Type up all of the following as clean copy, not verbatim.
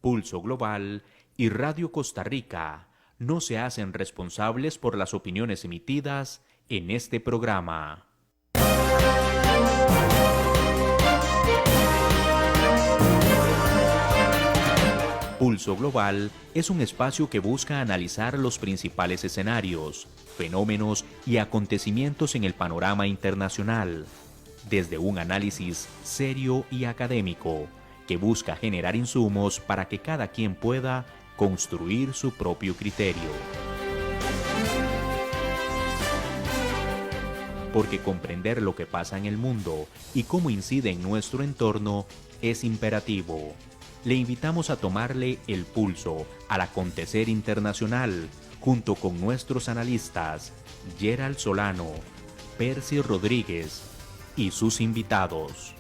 Pulso Global y Radio Costa Rica no se hacen responsables por las opiniones emitidas en este programa. Pulso Global es un espacio que busca analizar los principales escenarios, fenómenos y acontecimientos en el panorama internacional, desde un análisis serio y académico, que busca generar insumos para que cada quien pueda construir su propio criterio. Porque comprender lo que pasa en el mundo y cómo incide en nuestro entorno es imperativo. Le invitamos a tomarle el pulso al acontecer internacional junto con nuestros analistas Gerald Solano, Percy Rodríguez y sus invitados.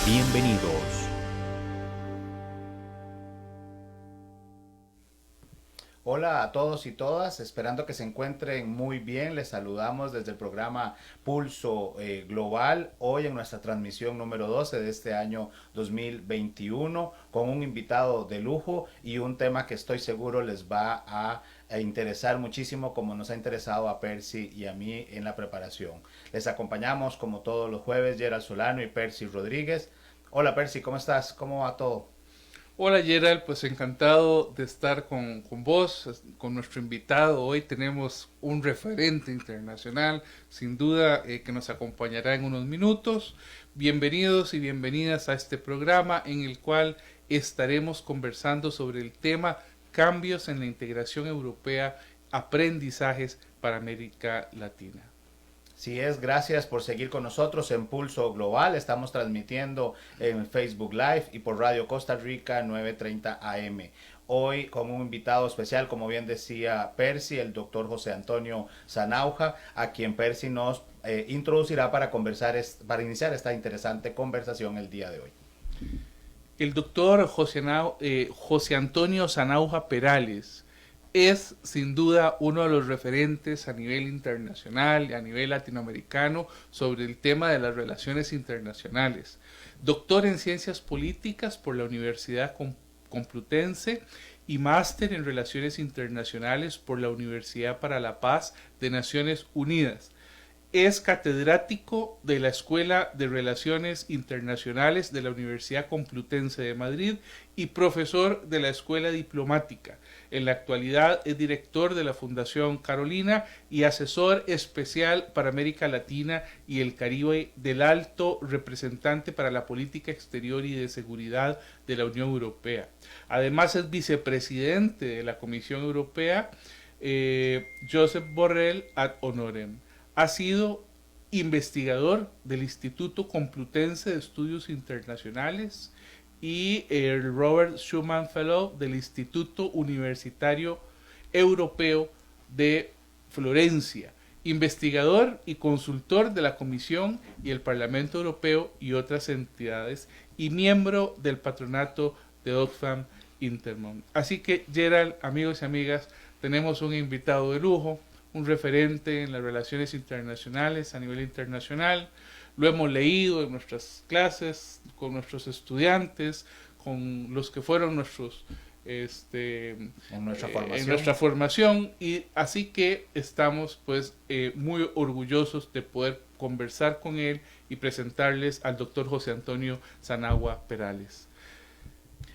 Bienvenidos. Hola a todos y todas, esperando que se encuentren muy bien. Les saludamos desde el programa Pulso Global, hoy en nuestra transmisión número 12 de este año 2021, con un invitado de lujo y un tema que estoy seguro les va a interesar muchísimo, como nos ha interesado a Percy y a mí en la preparación. Les acompañamos como todos los jueves Gerald Solano y Percy Rodríguez. Hola Percy, ¿cómo estás? ¿Cómo va todo? Hola Gerald, pues encantado de estar con vos, con nuestro invitado. Hoy tenemos un referente internacional, sin duda que nos acompañará en unos minutos. Bienvenidos y bienvenidas a este programa en el cual estaremos conversando sobre el tema cambios en la integración europea, aprendizajes para América Latina. Sí es, gracias por seguir con nosotros en Pulso Global. Estamos transmitiendo en Facebook Live y por Radio Costa Rica 930 AM. Hoy con un invitado especial, como bien decía Percy, el doctor José Antonio Sanauja, a quien Percy nos introducirá para iniciar esta interesante conversación el día de hoy. El doctor José Antonio Sanauja Perales es sin duda uno de los referentes a nivel internacional y a nivel latinoamericano sobre el tema de las relaciones internacionales. Doctor en Ciencias Políticas por la Universidad Complutense y máster en Relaciones Internacionales por la Universidad para la Paz de Naciones Unidas. Es catedrático de la Escuela de Relaciones Internacionales de la Universidad Complutense de Madrid y profesor de la Escuela Diplomática. En la actualidad es director de la Fundación Carolina y asesor especial para América Latina y el Caribe del Alto Representante para la Política Exterior y de Seguridad de la Unión Europea. Además es vicepresidente de la Comisión Europea, Josep Borrell ad honorem. Ha sido investigador del Instituto Complutense de Estudios Internacionales y el Robert Schuman Fellow del Instituto Universitario Europeo de Florencia, investigador y consultor de la Comisión y el Parlamento Europeo y otras entidades, y miembro del patronato de Oxfam Intermon. Así que, Gerald, amigos y amigas, tenemos un invitado de lujo, un referente en las relaciones internacionales a nivel internacional. Lo hemos leído en nuestras clases, con nuestros estudiantes, con los que fueron nuestros en nuestra formación, y así que estamos pues muy orgullosos de poder conversar con él y presentarles al doctor José Antonio Sanauja Perales.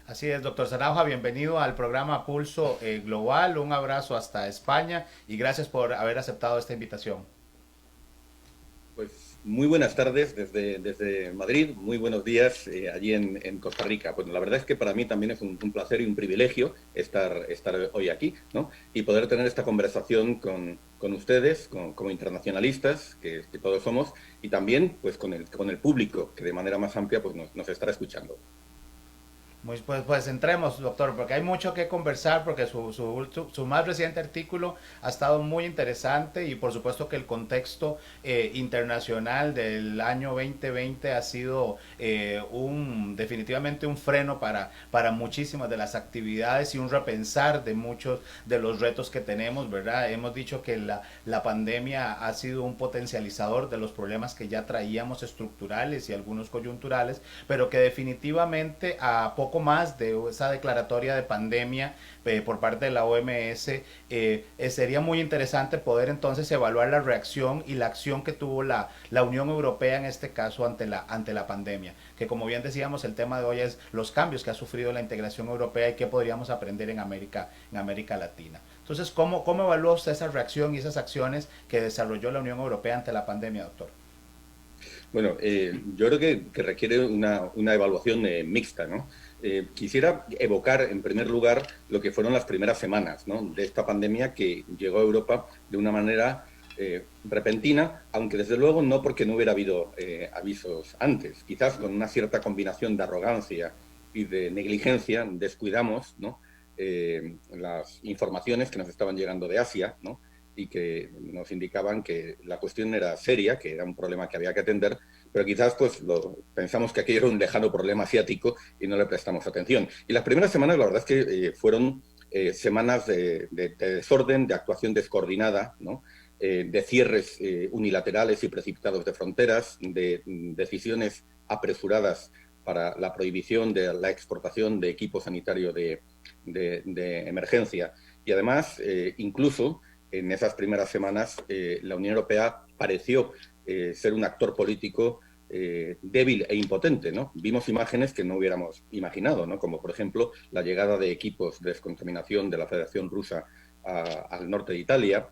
Así es, doctor Sanauja, bienvenido al programa Pulso Global. Un abrazo hasta España y gracias por haber aceptado esta invitación. Pues muy buenas tardes desde Madrid, muy buenos días allí en Costa Rica. Bueno, la verdad es que para mí también es un placer y un privilegio estar hoy aquí, ¿no? Y poder tener esta conversación con ustedes, como internacionalistas, que todos somos, y también pues con el público, que de manera más amplia pues nos estará escuchando. Pues entremos, doctor, porque hay mucho que conversar, porque su más reciente artículo ha estado muy interesante y por supuesto que el contexto internacional del año 2020 ha sido definitivamente un freno para muchísimas de las actividades y un repensar de muchos de los retos que tenemos, ¿verdad? Hemos dicho que la pandemia ha sido un potencializador de los problemas que ya traíamos estructurales y algunos coyunturales, pero que definitivamente a poco más de esa declaratoria de pandemia por parte de la OMS, sería muy interesante poder entonces evaluar la reacción y la acción que tuvo la Unión Europea en este caso ante la pandemia, que como bien decíamos el tema de hoy es los cambios que ha sufrido la integración europea y qué podríamos aprender en América Latina. Entonces, ¿cómo evalúa usted esa reacción y esas acciones que desarrolló la Unión Europea ante la pandemia, doctor? Bueno, yo creo que requiere una evaluación mixta, ¿no? Quisiera evocar, en primer lugar, lo que fueron las primeras semanas, ¿no?, de esta pandemia que llegó a Europa de una manera repentina, aunque desde luego no porque no hubiera habido avisos antes. Quizás con una cierta combinación de arrogancia y de negligencia descuidamos, ¿no?, las informaciones que nos estaban llegando de Asia, ¿no?, y que nos indicaban que la cuestión era seria, que era un problema que había que atender, pero quizás pues pensamos que aquello era un lejano problema asiático y no le prestamos atención. Y las primeras semanas, la verdad es que fueron semanas de desorden, de actuación descoordinada, ¿no?, de cierres unilaterales y precipitados de fronteras, de decisiones apresuradas para la prohibición de la exportación de equipo sanitario de emergencia. Y además, incluso en esas primeras semanas, la Unión Europea pareció ser un actor político débil e impotente, ¿no? Vimos imágenes que no hubiéramos imaginado, ¿no?, como por ejemplo la llegada de equipos de descontaminación de la Federación Rusa al norte de Italia,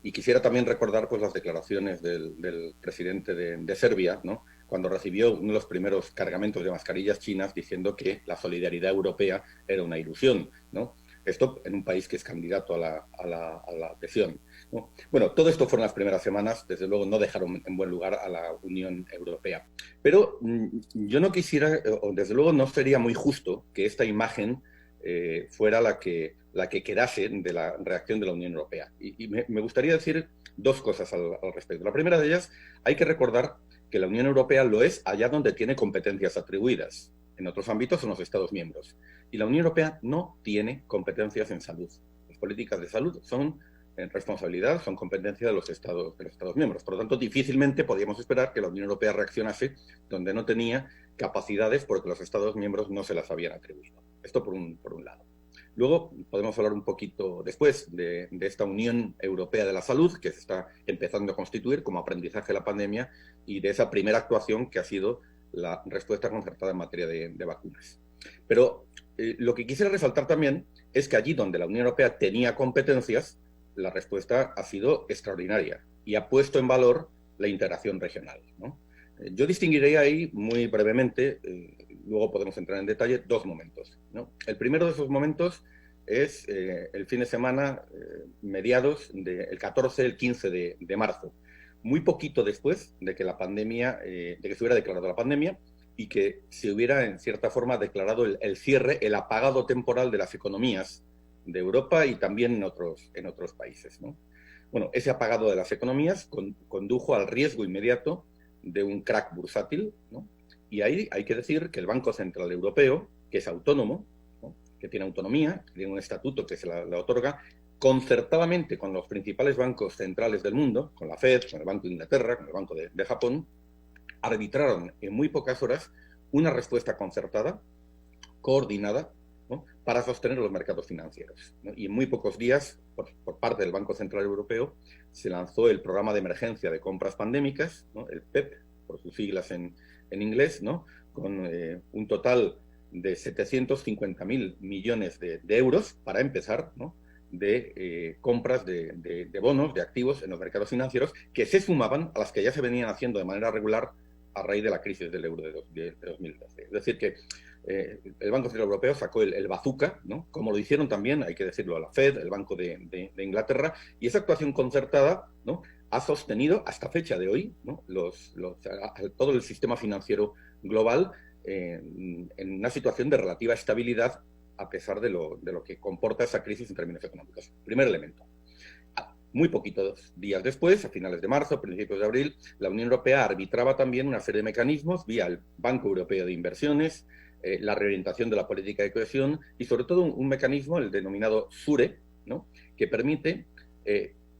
y quisiera también recordar pues las declaraciones del presidente de Serbia, ¿no?, cuando recibió uno de los primeros cargamentos de mascarillas chinas diciendo que la solidaridad europea era una ilusión, ¿no? Esto en un país que es candidato a la adhesión, ¿no? Bueno, todo esto fueron las primeras semanas, desde luego no dejaron en buen lugar a la Unión Europea. Pero yo no quisiera, o desde luego no sería muy justo que esta imagen fuera la que quedase de la reacción de la Unión Europea. Y me gustaría decir dos cosas al respecto. La primera de ellas, hay que recordar que la Unión Europea lo es allá donde tiene competencias atribuidas. En otros ámbitos son los Estados miembros. Y la Unión Europea no tiene competencias en salud. Las políticas de salud son responsabilidad, son competencia de los Estados miembros. Por lo tanto, difícilmente podíamos esperar que la Unión Europea reaccionase donde no tenía capacidades porque los Estados miembros no se las habían atribuido. Esto por un lado. Luego podemos hablar un poquito después de esta Unión Europea de la Salud que se está empezando a constituir como aprendizaje de la pandemia y de esa primera actuación que ha sido la respuesta concertada en materia de vacunas. Pero lo que quisiera resaltar también es que allí donde la Unión Europea tenía competencias, la respuesta ha sido extraordinaria y ha puesto en valor la integración regional, ¿no? Yo distinguiré ahí muy brevemente, luego podemos entrar en detalle, dos momentos, ¿no? El primero de esos momentos es el fin de semana, mediados del 14, el 15 de marzo, muy poquito después de que la pandemia, de que se hubiera declarado la pandemia y que se hubiera en cierta forma declarado el cierre, el apagado temporal de las economías de Europa y también en otros países, ¿no? Bueno, ese apagado de las economías condujo al riesgo inmediato de un crack bursátil, ¿no? Y ahí hay que decir que el Banco Central Europeo, que es autónomo, ¿no?, que tiene autonomía, que tiene un estatuto que se la otorga, concertadamente con los principales bancos centrales del mundo, con la Fed, con el Banco de Inglaterra, con el Banco de Japón, arbitraron en muy pocas horas una respuesta concertada, coordinada, ¿no?, para sostener los mercados financieros, ¿no? Y en muy pocos días, por parte del Banco Central Europeo, se lanzó el programa de emergencia de compras pandémicas, ¿no?, el PEP, por sus siglas en inglés, ¿no?, con un total de 750.000 millones de euros para empezar, ¿no?, de compras de bonos, de activos en los mercados financieros, que se sumaban a las que ya se venían haciendo de manera regular a raíz de la crisis del euro de 2012. Es decir, que el Banco Central Europeo sacó el bazooka, ¿no?, como lo hicieron también, hay que decirlo, a la Fed, el Banco de Inglaterra, y esa actuación concertada, ¿no?, ha sostenido hasta fecha de hoy, ¿no?, todo el sistema financiero global en una situación de relativa estabilidad a pesar de lo que comporta esa crisis en términos económicos. Primer elemento. Muy poquitos días después, a finales de marzo, principios de abril, la Unión Europea arbitraba también una serie de mecanismos vía el Banco Europeo de Inversiones, la reorientación de la política de cohesión y sobre todo un mecanismo, el denominado SURE, ¿no?, que permite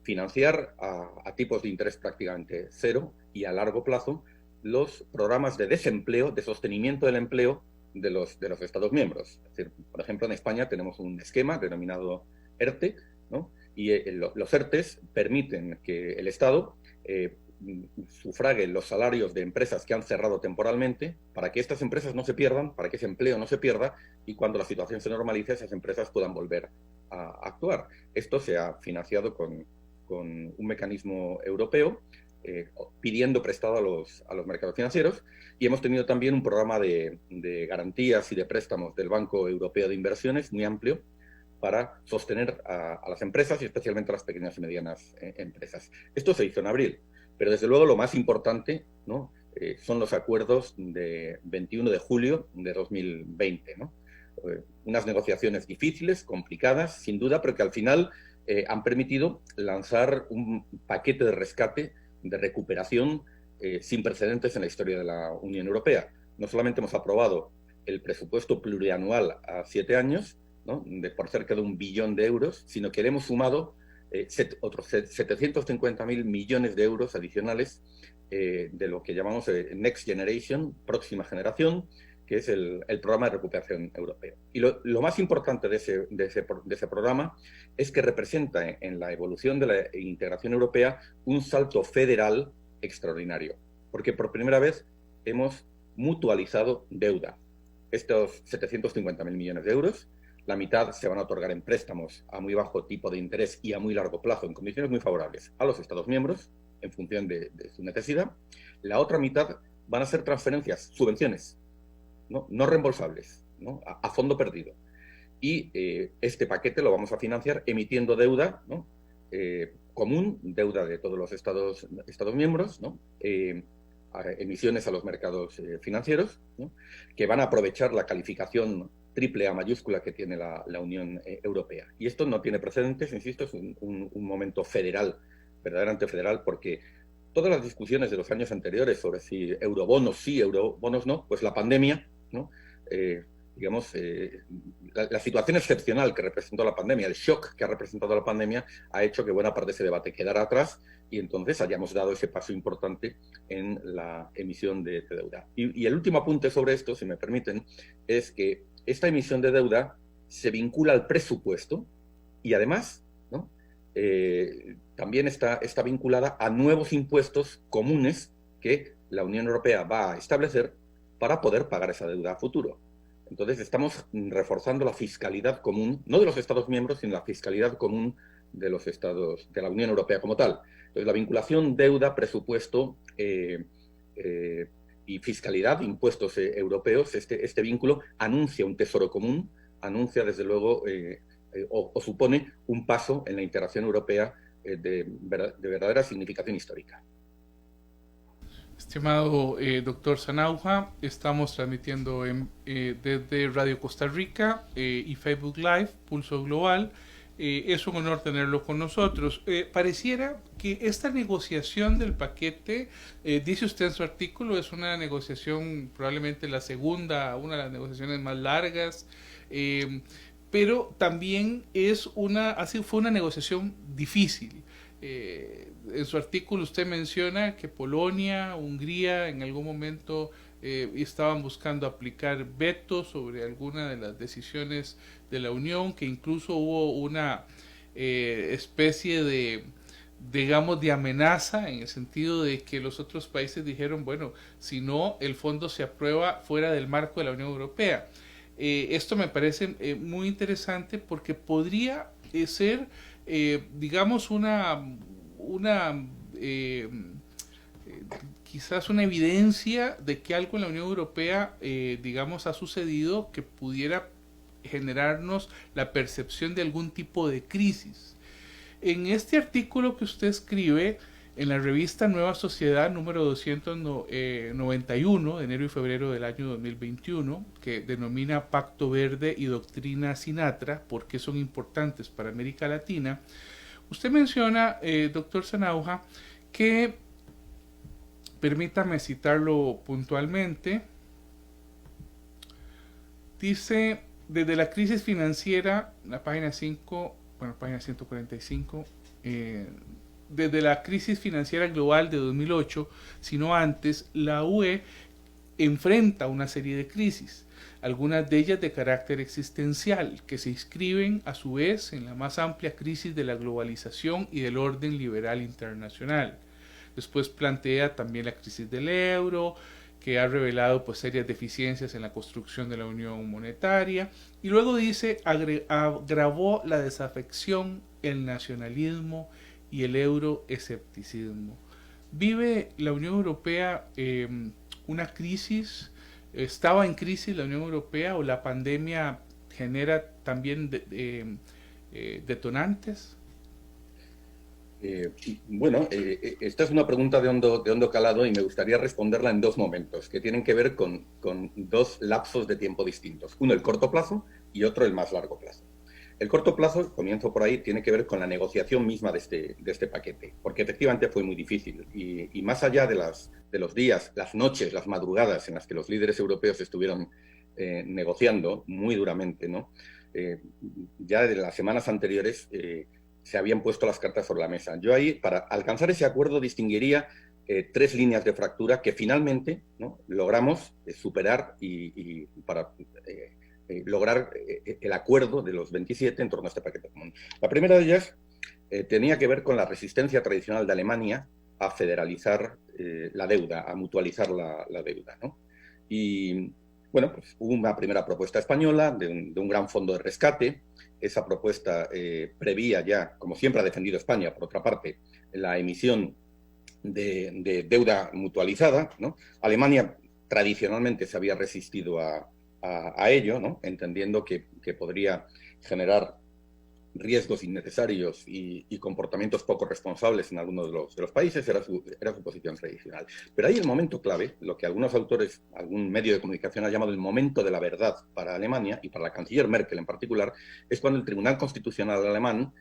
financiar a tipos de interés prácticamente cero y a largo plazo los programas de desempleo, de sostenimiento del empleo de los Estados miembros. Es decir, por ejemplo, en España tenemos un esquema denominado ERTE, ¿no?, y los ERTEs permiten que el Estado sufrague los salarios de empresas que han cerrado temporalmente para que estas empresas no se pierdan, para que ese empleo no se pierda y cuando la situación se normalice esas empresas puedan volver a actuar. Esto se ha financiado con un mecanismo europeo pidiendo prestado a los mercados financieros y hemos tenido también un programa de garantías y de préstamos del Banco Europeo de Inversiones muy amplio para sostener a las empresas y especialmente a las pequeñas y medianas empresas. Esto se hizo en abril, pero desde luego lo más importante, ¿no?, son los acuerdos de 21 de julio de 2020, ¿no? Unas negociaciones difíciles, complicadas, sin duda, pero que al final han permitido lanzar un paquete de rescate, de recuperación sin precedentes en la historia de la Unión Europea. No solamente hemos aprobado el presupuesto plurianual a 7 años, ¿no?, por cerca de 1 billón de euros, sino que le hemos sumado otros 750.000 millones de euros adicionales de lo que llamamos Next Generation, próxima generación, que es el programa de recuperación europeo. Y lo más importante de ese programa es que representa en la evolución de la integración europea un salto federal extraordinario, porque por primera vez hemos mutualizado deuda. Estos 750.000 millones de euros, la mitad se van a otorgar en préstamos a muy bajo tipo de interés y a muy largo plazo, en condiciones muy favorables a los Estados miembros, en función de su necesidad. La otra mitad van a ser transferencias, subvenciones, no reembolsables, ¿no?, a fondo perdido. Y este paquete lo vamos a financiar emitiendo deuda, ¿no?, común, deuda de todos los Estados miembros, ¿no?, emisiones a los mercados financieros, ¿no?, que van a aprovechar la calificación AAA mayúscula que tiene la Unión Europea. Y esto no tiene precedentes, insisto, es un momento federal, verdaderamente federal, porque todas las discusiones de los años anteriores sobre si eurobonos sí, eurobonos no, pues la pandemia, ¿no?, la situación excepcional que representó la pandemia, el shock que ha representado la pandemia, ha hecho que buena parte de ese debate quedara atrás y entonces hayamos dado ese paso importante en la emisión de deuda. Y el último apunte sobre esto, si me permiten, es que esta emisión de deuda se vincula al presupuesto y además, ¿no?, también está vinculada a nuevos impuestos comunes que la Unión Europea va a establecer para poder pagar esa deuda a futuro. Entonces estamos reforzando la fiscalidad común, no de los Estados miembros, sino la fiscalidad común de los Estados, de la Unión Europea como tal. Entonces la vinculación deuda, presupuesto y fiscalidad, impuestos europeos, este vínculo anuncia un tesoro común, anuncia desde luego o supone un paso en la integración europea de verdadera significación histórica. Estimado doctor Sanauja, estamos transmitiendo desde Radio Costa Rica y Facebook Live, Pulso Global. Es un honor tenerlo con nosotros. Pareciera que esta negociación del paquete, dice usted en su artículo, es una negociación probablemente la segunda, una de las negociaciones más largas, pero también fue una negociación difícil. En su artículo usted menciona que Polonia, Hungría en algún momento estaban buscando aplicar vetos sobre alguna de las decisiones de la Unión, que incluso hubo una especie de, digamos, de amenaza en el sentido de que los otros países dijeron, bueno, si no, el fondo se aprueba fuera del marco de la Unión Europea. Esto me parece muy interesante porque podría ser, digamos, quizás una evidencia de que algo en la Unión Europea, digamos, ha sucedido que pudiera generarnos la percepción de algún tipo de crisis. En este artículo que usted escribe, En la revista Nueva Sociedad número 291 de enero y febrero del año 2021, que denomina Pacto Verde y Doctrina Sinatra, ¿por qué son importantes para América Latina?, usted menciona, doctor Sanauja, que, permítame citarlo puntualmente, dice, desde la crisis financiera, la página 5, bueno, página 145, desde la crisis financiera global de 2008, sino antes, la UE enfrenta una serie de crisis, algunas de ellas de carácter existencial, que se inscriben a su vez en la más amplia crisis de la globalización y del orden liberal internacional. Después plantea también la crisis del euro, que ha revelado pues serias deficiencias en la construcción de la unión monetaria, y luego dice, agravó la desafección, el nacionalismo y el euroescepticismo. ¿Vive la Unión Europea una crisis? ¿Estaba en crisis la Unión Europea o la pandemia genera también detonantes? Esta es una pregunta de hondo calado y me gustaría responderla en dos momentos que tienen que ver con dos lapsos de tiempo distintos. Uno, el corto plazo, y otro, el más largo plazo. El corto plazo, comienzo por ahí, tiene que ver con la negociación misma de este paquete, porque efectivamente fue muy difícil. Y más allá de los días, las noches, las madrugadas en las que los líderes europeos estuvieron negociando muy duramente, ¿no? Ya de las semanas anteriores se habían puesto las cartas sobre la mesa. Yo ahí, para alcanzar ese acuerdo, distinguiría tres líneas de fractura que finalmente, ¿no?, logramos superar y para lograr el acuerdo de los 27 en torno a este paquete común. La primera de ellas tenía que ver con la resistencia tradicional de Alemania a federalizar la deuda, a mutualizar la deuda, ¿no? Y bueno, pues hubo una primera propuesta española de un gran fondo de rescate. Esa propuesta prevía ya, como siempre ha defendido España, por otra parte, la emisión de deuda mutualizada, ¿no? Alemania tradicionalmente se había resistido a ello, ¿no?, entendiendo que podría generar riesgos innecesarios y comportamientos poco responsables en algunos de los países, era su posición tradicional. Pero ahí el momento clave, lo que algunos autores, algún medio de comunicación ha llamado el momento de la verdad para Alemania y para la canciller Merkel en particular, es cuando el Tribunal Constitucional alemán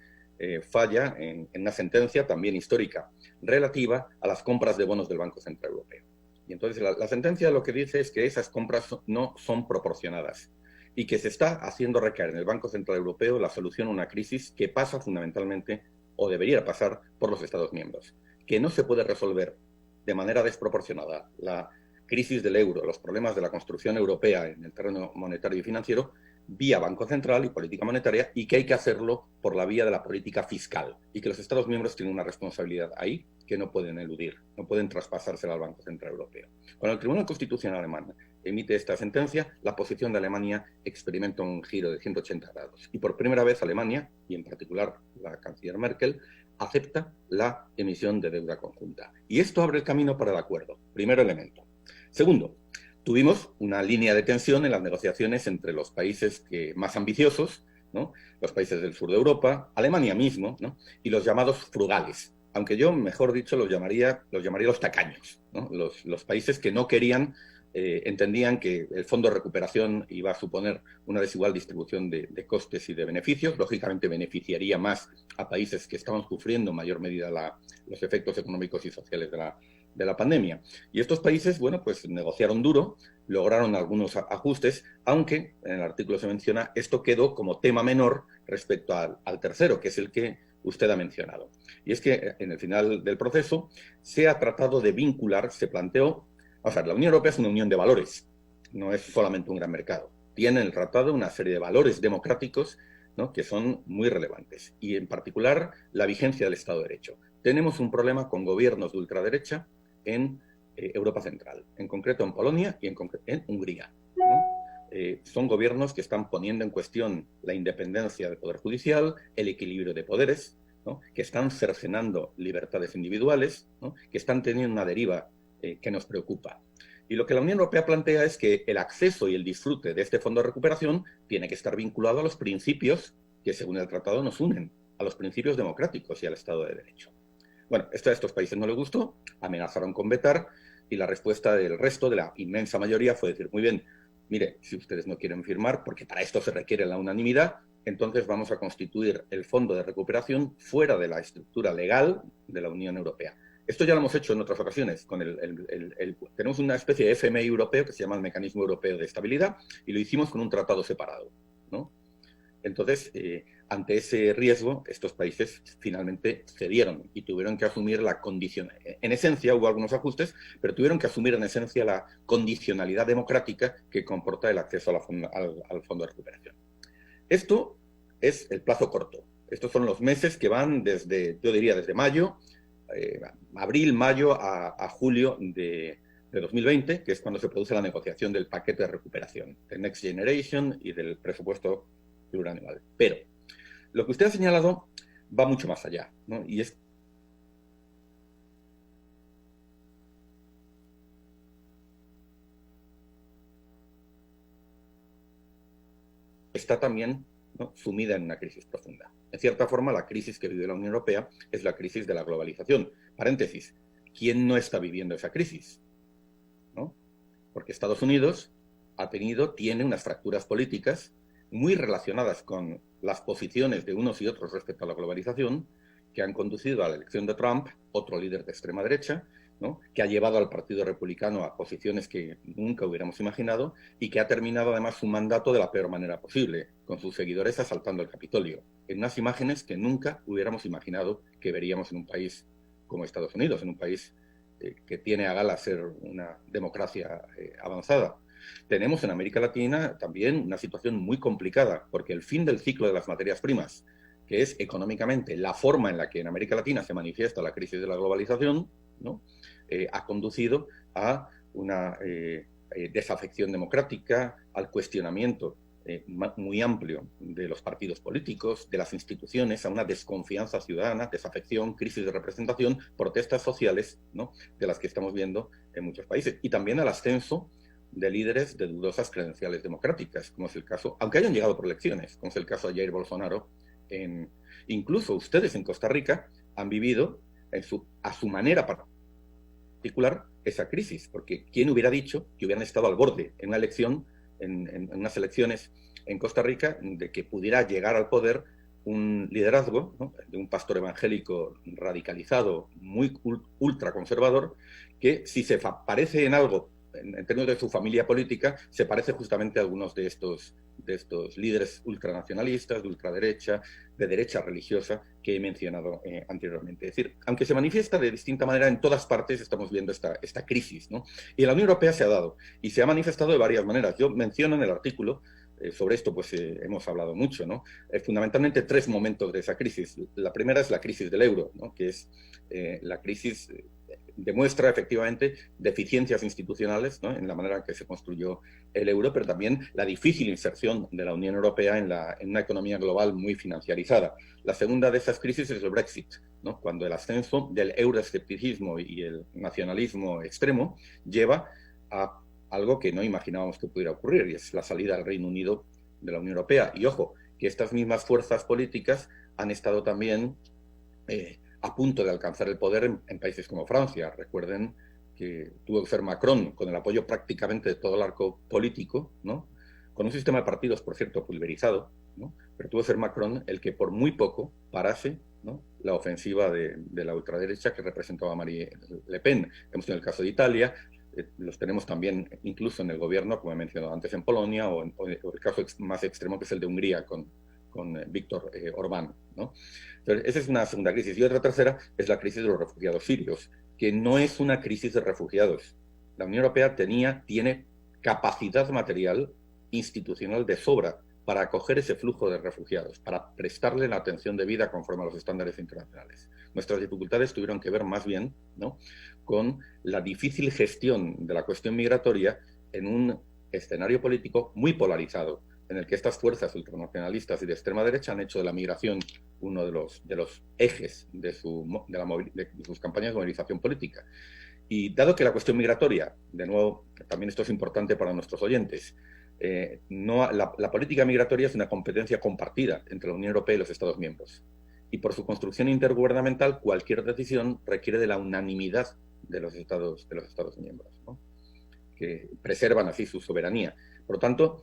falla en una sentencia también histórica relativa a las compras de bonos del Banco Central Europeo. Y entonces la sentencia lo que dice es que esas compras no son proporcionadas y que se está haciendo recaer en el Banco Central Europeo la solución a una crisis que pasa fundamentalmente, o debería pasar, por los Estados miembros, que no se puede resolver de manera desproporcionada la crisis del euro, los problemas de la construcción europea en el terreno monetario y financiero, vía Banco Central y política monetaria, y que hay que hacerlo por la vía de la política fiscal, y que los Estados miembros tienen una responsabilidad ahí que no pueden eludir, no pueden traspasársela al Banco Central Europeo. Cuando el Tribunal Constitucional alemán emite esta sentencia, la posición de Alemania experimenta un giro de 180 grados. Y por primera vez Alemania, y en particular la canciller Merkel, acepta la emisión de deuda conjunta. Y esto abre el camino para el acuerdo. Primer elemento. Segundo, tuvimos una línea de tensión en las negociaciones entre los países más ambiciosos, ¿no?, los países del sur de Europa, Alemania mismo, ¿no?, y los llamados frugales, aunque yo, mejor dicho, los llamaría los tacaños, ¿no?, los países que no querían, entendían que el fondo de recuperación iba a suponer una desigual distribución de costes y de beneficios. Lógicamente beneficiaría más a países que estaban sufriendo en mayor medida los efectos económicos y sociales de la pandemia. Y estos países, bueno, pues negociaron duro, lograron algunos ajustes, aunque en el artículo se menciona, esto quedó como tema menor respecto al tercero, que es el que usted ha mencionado. Y es que en el final del proceso se ha tratado de vincular, se planteó, o sea, la Unión Europea es una unión de valores, no es solamente un gran mercado. Tiene en el tratado una serie de valores democráticos, ¿no?, que son muy relevantes, y en particular la vigencia del Estado de Derecho. Tenemos un problema con gobiernos de ultraderecha en Europa Central, en concreto en Polonia y en Hungría, ¿no? Son gobiernos que están poniendo en cuestión la independencia del Poder Judicial, el equilibrio de poderes, ¿no?, que están cercenando libertades individuales, ¿no?, que están teniendo una deriva que nos preocupa. Y lo que la Unión Europea plantea es que el acceso y el disfrute de este fondo de recuperación tiene que estar vinculado a los principios que, según el tratado, nos unen, a los principios democráticos y al Estado de Derecho. Bueno, esto a estos países no les gustó, amenazaron con vetar, y la respuesta del resto, de la inmensa mayoría, fue decir, muy bien, mire, si ustedes no quieren firmar, porque para esto se requiere la unanimidad, entonces vamos a constituir el Fondo de Recuperación fuera de la estructura legal de la Unión Europea. Esto ya lo hemos hecho en otras ocasiones. Tenemos una especie de FMI europeo que se llama el Mecanismo Europeo de Estabilidad, y lo hicimos con un tratado separado, ¿no? Entonces, ante ese riesgo, estos países finalmente cedieron y tuvieron que asumir la condición. En esencia, hubo algunos ajustes, pero tuvieron que asumir en esencia la condicionalidad democrática que comporta el acceso al Fondo de Recuperación. Esto es el plazo corto. Estos son los meses que van desde, yo diría, desde mayo, abril, mayo a julio de 2020, que es cuando se produce la negociación del paquete de recuperación, de Next Generation y del presupuesto plurianual. Pero lo que usted ha señalado va mucho más allá, ¿no? Y está también, ¿no?, sumida en una crisis profunda. En cierta forma, la crisis que vive la Unión Europea es la crisis de la globalización. Paréntesis, ¿quién no está viviendo esa crisis? ¿No? Porque Estados Unidos tiene unas fracturas políticas muy relacionadas con las posiciones de unos y otros respecto a la globalización, que han conducido a la elección de Trump, otro líder de extrema derecha, ¿no?, que ha llevado al Partido Republicano a posiciones que nunca hubiéramos imaginado, y que ha terminado además su mandato de la peor manera posible, con sus seguidores asaltando el Capitolio, en unas imágenes que nunca hubiéramos imaginado que veríamos en un país como Estados Unidos, en un país que tiene a gala ser una democracia avanzada. Tenemos en América Latina también una situación muy complicada, porque el fin del ciclo de las materias primas, que es económicamente la forma en la que en América Latina se manifiesta la crisis de la globalización, ¿no?, ha conducido a una desafección democrática, al cuestionamiento muy amplio de los partidos políticos, de las instituciones, a una desconfianza ciudadana, desafección, crisis de representación, protestas sociales, ¿no?, de las que estamos viendo en muchos países, y también al ascenso de líderes de dudosas credenciales democráticas, como es el caso, aunque hayan llegado por elecciones, como es el caso de Jair Bolsonaro. Incluso ustedes en Costa Rica han vivido a su manera particular esa crisis, porque ¿quién hubiera dicho que hubieran estado al borde en una elección, en unas elecciones en Costa Rica, de que pudiera llegar al poder un liderazgo, ¿no?, de un pastor evangélico radicalizado, muy ultraconservador, que si se parece en algo en términos de su familia política, se parece justamente a algunos de estos líderes ultranacionalistas, de ultraderecha, de derecha religiosa, que he mencionado anteriormente. Es decir, aunque se manifiesta de distinta manera en todas partes, estamos viendo esta crisis, ¿no? Y en la Unión Europea se ha dado, y se ha manifestado de varias maneras. Yo menciono en el artículo, sobre esto pues hemos hablado mucho, ¿no? Fundamentalmente 3 momentos de esa crisis. La primera es la crisis del euro, ¿no?, que es la crisis demuestra efectivamente deficiencias institucionales, ¿no?, en la manera en que se construyó el euro, pero también la difícil inserción de la Unión Europea en una economía global muy financiarizada. La segunda de esas crisis es el Brexit, ¿no?, cuando el ascenso del euroescepticismo y el nacionalismo extremo lleva a algo que no imaginábamos que pudiera ocurrir, y es la salida del Reino Unido de la Unión Europea. Y ojo, que estas mismas fuerzas políticas han estado también a punto de alcanzar el poder en países como Francia. Recuerden que tuvo que ser Macron, con el apoyo prácticamente de todo el arco político, ¿no?, con un sistema de partidos, por cierto, pulverizado, ¿no?, pero tuvo que ser Macron el que por muy poco parase, ¿no?, la ofensiva de la ultraderecha que representaba a Marine Le Pen. Hemos tenido el caso de Italia, los tenemos también incluso en el gobierno, como he mencionado antes, en Polonia, o el caso más extremo, que es el de Hungría, con Víctor Orbán, ¿no? Entonces, esa es una segunda crisis. Y otra tercera es la crisis de los refugiados sirios, que no es una crisis de refugiados. La Unión Europea tiene capacidad material, institucional de sobra para acoger ese flujo de refugiados, para prestarle la atención debida conforme a los estándares internacionales. Nuestras dificultades tuvieron que ver más bien, ¿no?, con la difícil gestión de la cuestión migratoria en un escenario político muy polarizado, en el que estas fuerzas ultranacionalistas y de extrema derecha han hecho de la migración uno de los ejes de sus campañas de movilización política. Y dado que la cuestión migratoria, de nuevo, también esto es importante para nuestros oyentes, la política migratoria es una competencia compartida entre la Unión Europea y los Estados miembros. y por su construcción intergubernamental cualquier decisión requiere de la unanimidad de los Estados miembros, ¿no? Que preservan así su soberanía. Por lo tanto,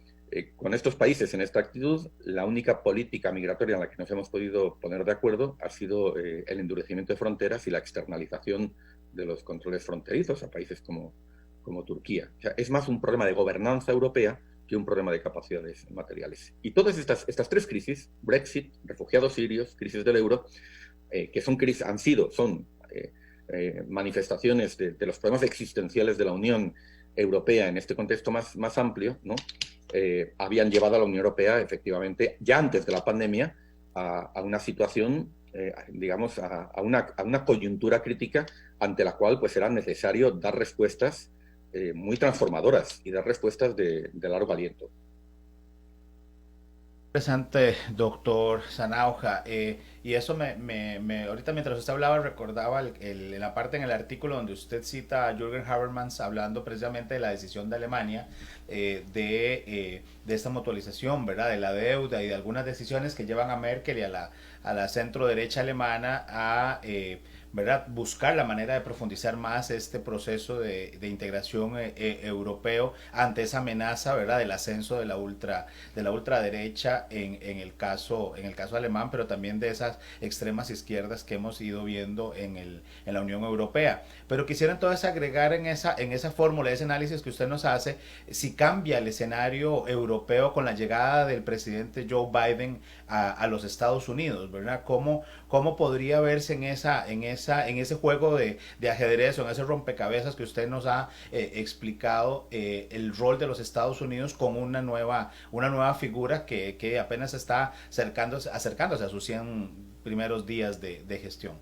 con estos países en esta actitud, la única política migratoria en la que nos hemos podido poner de acuerdo ha sido el endurecimiento de fronteras y la externalización de los controles fronterizos a países como Turquía. O sea, es más un problema de gobernanza europea que un problema de capacidades materiales. Y todas estas tres crisis, Brexit, refugiados sirios, crisis del euro, que son manifestaciones de los problemas existenciales de la Unión Europea en este contexto más amplio, ¿no? Habían llevado a la Unión Europea, efectivamente, ya antes de la pandemia, a una situación, digamos, a una coyuntura crítica ante la cual pues, era necesario dar respuestas muy transformadoras y dar respuestas de largo aliento. Interesante, doctor Sanauja. Y eso ahorita mientras usted hablaba recordaba la parte en el artículo donde usted cita a Jürgen Habermas hablando precisamente de la decisión de Alemania de esta mutualización, ¿verdad? De la deuda y de algunas decisiones que llevan a Merkel y a la centro derecha alemana a ¿verdad? Buscar la manera de profundizar más este proceso de integración europeo ante esa amenaza, ¿verdad? Del ascenso de la ultraderecha en el caso alemán, pero también de esas extremas izquierdas que hemos ido viendo en la Unión Europea. Pero quisiera entonces agregar en esa fórmula, ese análisis que usted nos hace, si cambia el escenario europeo con la llegada del presidente Joe Biden a los Estados Unidos, ¿verdad? ¿Cómo podría verse en ese juego de ajedrez o en ese rompecabezas que usted nos ha explicado el rol de los Estados Unidos con una nueva figura que apenas está acercándose a sus 100 primeros días de gestión?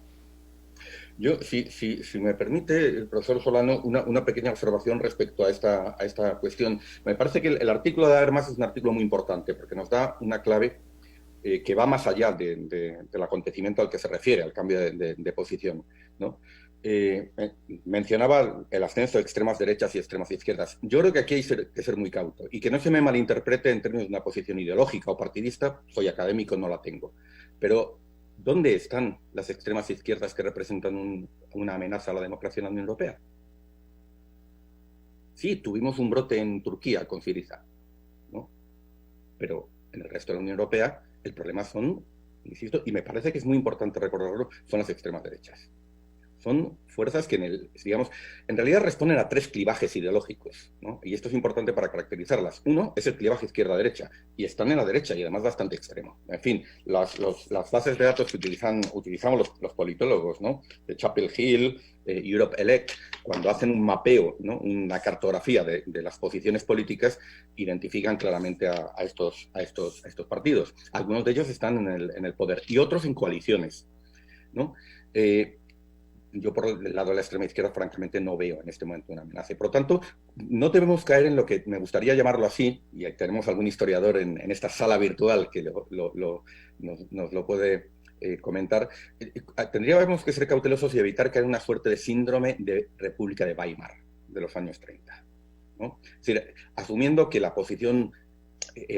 Yo, si me permite, profesor Solano, una pequeña observación respecto a esta cuestión. Me parece que el artículo de Habermas es un artículo muy importante porque nos da una clave que va más allá del acontecimiento al que se refiere, al cambio de posición, ¿no? Mencionaba el ascenso de extremas derechas y extremas izquierdas. Yo creo que aquí hay que ser muy cauto y que no se me malinterprete en términos de una posición ideológica o partidista. Soy académico, no la tengo. Pero, ¿dónde están las extremas izquierdas que representan una amenaza a la democracia en la Unión Europea? Sí, tuvimos un brote en Turquía con Syriza, ¿no? Pero en el resto de la Unión Europea el problema son, insisto, y me parece que es muy importante recordarlo, son las extremas derechas. Son fuerzas que, en realidad responden a tres clivajes ideológicos, ¿no? Y esto es importante para caracterizarlas. Uno es el clivaje izquierda-derecha, y están en la derecha, y además bastante extremo. En fin, las bases de datos que utilizamos los politólogos, ¿no? De Chapel Hill, Europe Elect, cuando hacen un mapeo, ¿no? Una cartografía de las posiciones políticas, identifican claramente a estos partidos. Algunos de ellos están en el poder, y otros en coaliciones, ¿no? Yo por el lado de la extrema izquierda, francamente, no veo en este momento una amenaza. Por lo tanto, no debemos caer en lo que me gustaría llamarlo así, y ahí tenemos algún historiador en esta sala virtual que nos lo puede comentar. Tendríamos que ser cautelosos y evitar caer en una suerte de síndrome de República de Weimar de los años 30, ¿no? Es decir, asumiendo que la posición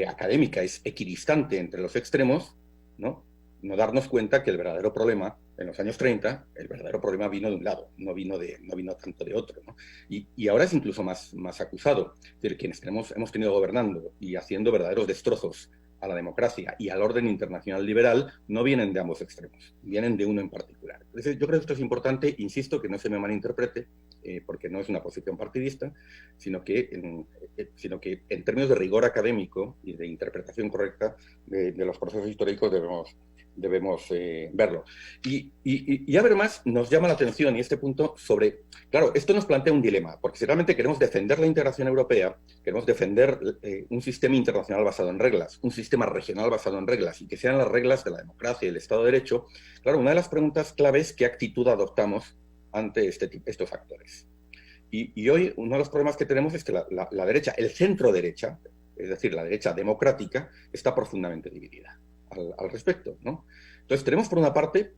académica es equidistante entre los extremos, ¿no? No darnos cuenta que el verdadero problema en los años 30, el verdadero problema vino de un lado, no vino tanto de otro, ¿no? Y ahora es incluso más acusado. Es decir, quienes hemos tenido gobernando y haciendo verdaderos destrozos a la democracia y al orden internacional liberal no vienen de ambos extremos, vienen de uno en particular. Entonces, yo creo que esto es importante, insisto, que no se me malinterprete, porque no es una posición partidista, sino que en términos de rigor académico y de interpretación correcta de los procesos históricos debemos verlo. Y Habermas nos llama la atención, y este punto sobre, claro, esto nos plantea un dilema, porque si realmente queremos defender la integración europea, queremos defender un sistema internacional basado en reglas, un sistema regional basado en reglas, y que sean las reglas de la democracia y el Estado de Derecho, claro, una de las preguntas clave es qué actitud adoptamos ante estos actores. Y hoy uno de los problemas que tenemos es que la derecha, el centro derecha, es decir, la derecha democrática, está profundamente dividida al respecto, ¿no? Entonces tenemos por una parte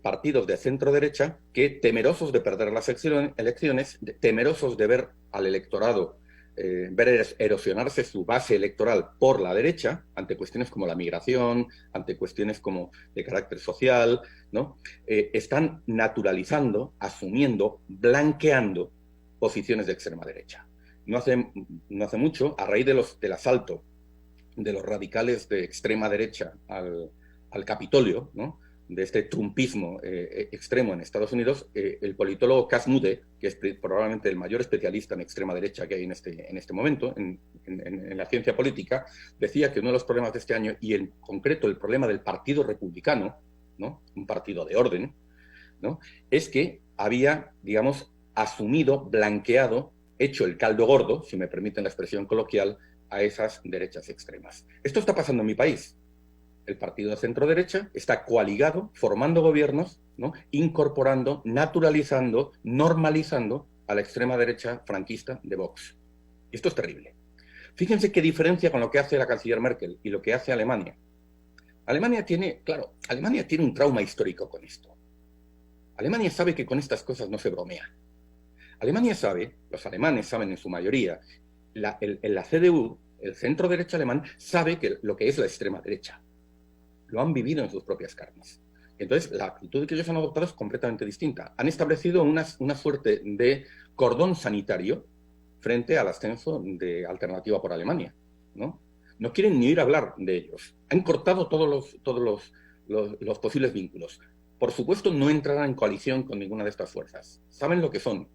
partidos de centro derecha que, temerosos de perder las elecciones, temerosos de ver al electorado ver erosionarse su base electoral por la derecha ante cuestiones como la migración, ante cuestiones como de carácter social, ¿no? Están naturalizando, asumiendo, blanqueando posiciones de extrema derecha. No hace mucho, a raíz del asalto de los radicales de extrema derecha al Capitolio, ¿no? De este trumpismo extremo en Estados Unidos, el politólogo Cas Mudde, que es probablemente el mayor especialista en extrema derecha que hay en este momento, en la ciencia política, decía que uno de los problemas de este año, y en concreto el problema del Partido Republicano, ¿no? Un partido de orden, ¿no? Es que había, digamos, asumido, blanqueado, hecho el caldo gordo, si me permiten la expresión coloquial, a esas derechas extremas. Esto está pasando en mi país. El partido de centro-derecha está coaligado, formando gobiernos, ¿no? Incorporando, naturalizando, normalizando a la extrema derecha franquista de Vox. Y esto es terrible. Fíjense qué diferencia con lo que hace la canciller Merkel y lo que hace Alemania. Alemania tiene un trauma histórico con esto. Alemania sabe que con estas cosas no se bromea. Alemania sabe, los alemanes saben en su mayoría, la CDU, el centro derecha alemán, sabe lo que es la extrema derecha. Lo han vivido en sus propias carnes. Entonces, la actitud que ellos han adoptado es completamente distinta. Han establecido una suerte de cordón sanitario frente al ascenso de Alternativa por Alemania, ¿no? No quieren ni oír hablar de ellos. Han cortado todos los posibles vínculos. Por supuesto, no entrarán en coalición con ninguna de estas fuerzas. Saben lo que son.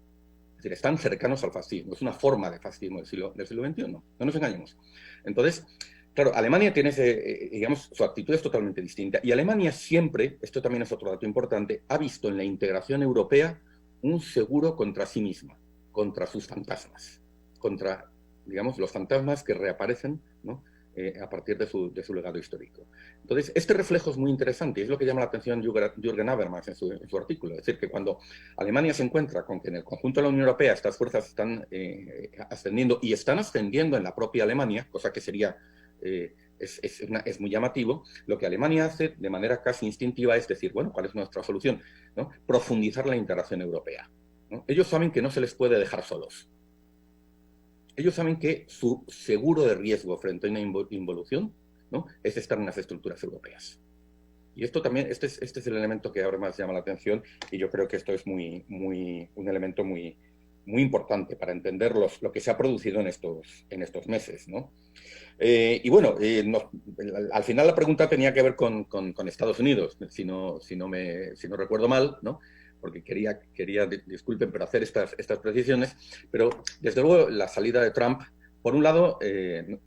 Es decir, están cercanos al fascismo. Es una forma de fascismo del siglo XXI. No nos engañemos. Entonces, claro, Alemania tiene digamos, su actitud es totalmente distinta. Y Alemania siempre, esto también es otro dato importante, ha visto en la integración europea un seguro contra sí misma, contra sus fantasmas, contra, digamos, los fantasmas que reaparecen, ¿no? A partir de su legado histórico. Entonces, este reflejo es muy interesante y es lo que llama la atención Jürgen Habermas en su artículo. Es decir, que cuando Alemania se encuentra con que en el conjunto de la Unión Europea estas fuerzas están ascendiendo y están ascendiendo en la propia Alemania, cosa que sería es muy llamativo, lo que Alemania hace de manera casi instintiva es decir, bueno, ¿cuál es nuestra solución? ¿No? Profundizar la integración europea, ¿no? Ellos saben que no se les puede dejar solos. Ellos saben que su seguro de riesgo frente a una involución, ¿no? Es estar en las estructuras europeas. Y esto también, este es el elemento que ahora más llama la atención y yo creo que esto es un elemento muy importante para entender lo que se ha producido en estos meses, ¿no? Y bueno, al final la pregunta tenía que ver con Estados Unidos, si no recuerdo mal, ¿no? Porque quería disculpen, pero hacer estas precisiones, pero desde luego la salida de Trump, por un lado,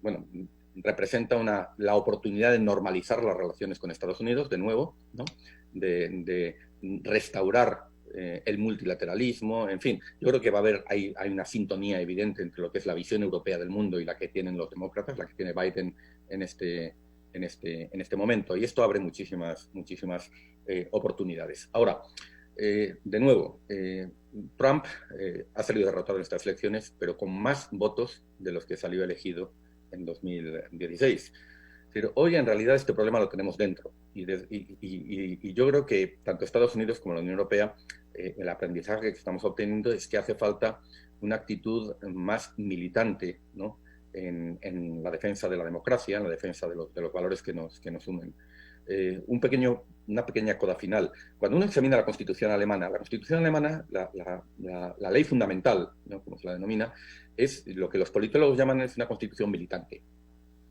bueno, representa la oportunidad de normalizar las relaciones con Estados Unidos, de nuevo, ¿no? De restaurar el multilateralismo, en fin, yo creo que va a haber, hay una sintonía evidente entre lo que es la visión europea del mundo y la que tienen los demócratas, la que tiene Biden en este momento, y esto abre muchísimas oportunidades. Ahora, de nuevo, Trump ha salido derrotado en estas elecciones, pero con más votos de los que salió elegido en 2016. Pero hoy en realidad este problema lo tenemos dentro y yo creo que tanto Estados Unidos como la Unión Europea, el aprendizaje que estamos obteniendo es que hace falta una actitud más militante, ¿no? en la defensa de la democracia, en la defensa de los valores que nos unen. Una pequeña coda final. Cuando uno examina la Constitución alemana, la ley fundamental, ¿no? Como se la denomina, es lo que los politólogos llaman es una constitución militante,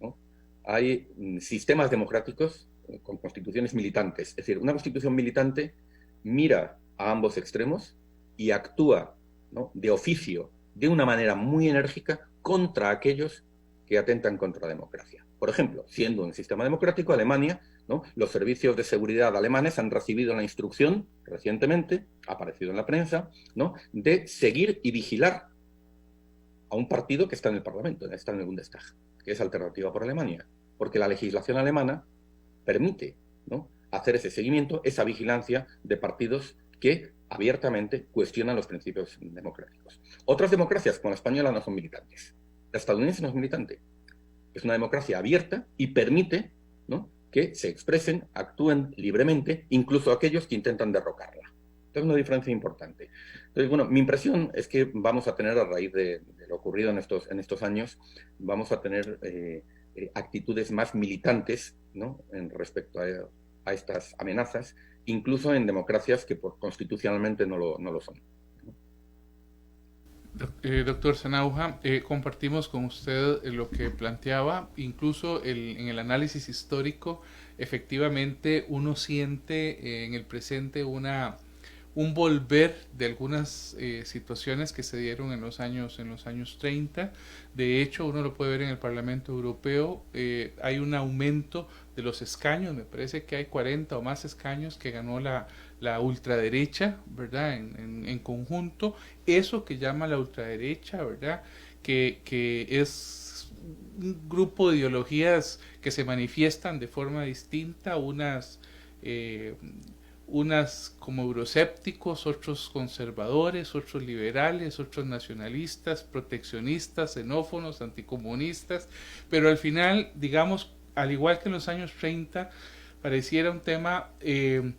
¿no? Hay sistemas democráticos con constituciones militantes. Es decir, una constitución militante mira a ambos extremos y actúa, ¿no? De oficio, de una manera muy enérgica, contra aquellos que atentan contra la democracia. Por ejemplo, siendo un sistema democrático, Alemania, ¿no? Los servicios de seguridad alemanes han recibido la instrucción recientemente, ha aparecido en la prensa, ¿no? De seguir y vigilar a un partido que está en el Parlamento, está en el Bundestag, que es Alternativa por Alemania, porque la legislación alemana permite, ¿no? Hacer ese seguimiento, esa vigilancia de partidos que abiertamente cuestionan los principios democráticos. Otras democracias, como la española, no son militantes. La estadounidense no es militante. Es una democracia abierta y permite, ¿no? Que se expresen, actúen libremente, incluso aquellos que intentan derrocarla. Entonces, una diferencia importante. Entonces, bueno, mi impresión es que vamos a tener, a raíz de lo ocurrido en estos años, vamos a tener actitudes más militantes, ¿no?, en respecto a estas amenazas, incluso en democracias que constitucionalmente no lo son. Doctor Sanauja, compartimos con usted lo que planteaba, incluso en el análisis histórico, efectivamente uno siente en el presente un volver de algunas situaciones que se dieron en los años 30. De hecho, uno lo puede ver en el Parlamento Europeo, hay un aumento de los escaños, me parece que hay 40 o más escaños que ganó la ultraderecha, ¿verdad? En conjunto, eso que llama la ultraderecha, ¿verdad? Que es un grupo de ideologías que se manifiestan de forma distinta, unas como euroscépticos, otros conservadores, otros liberales, otros nacionalistas, proteccionistas, xenófonos, anticomunistas, pero al final, digamos, al igual que en los años 30, pareciera un tema de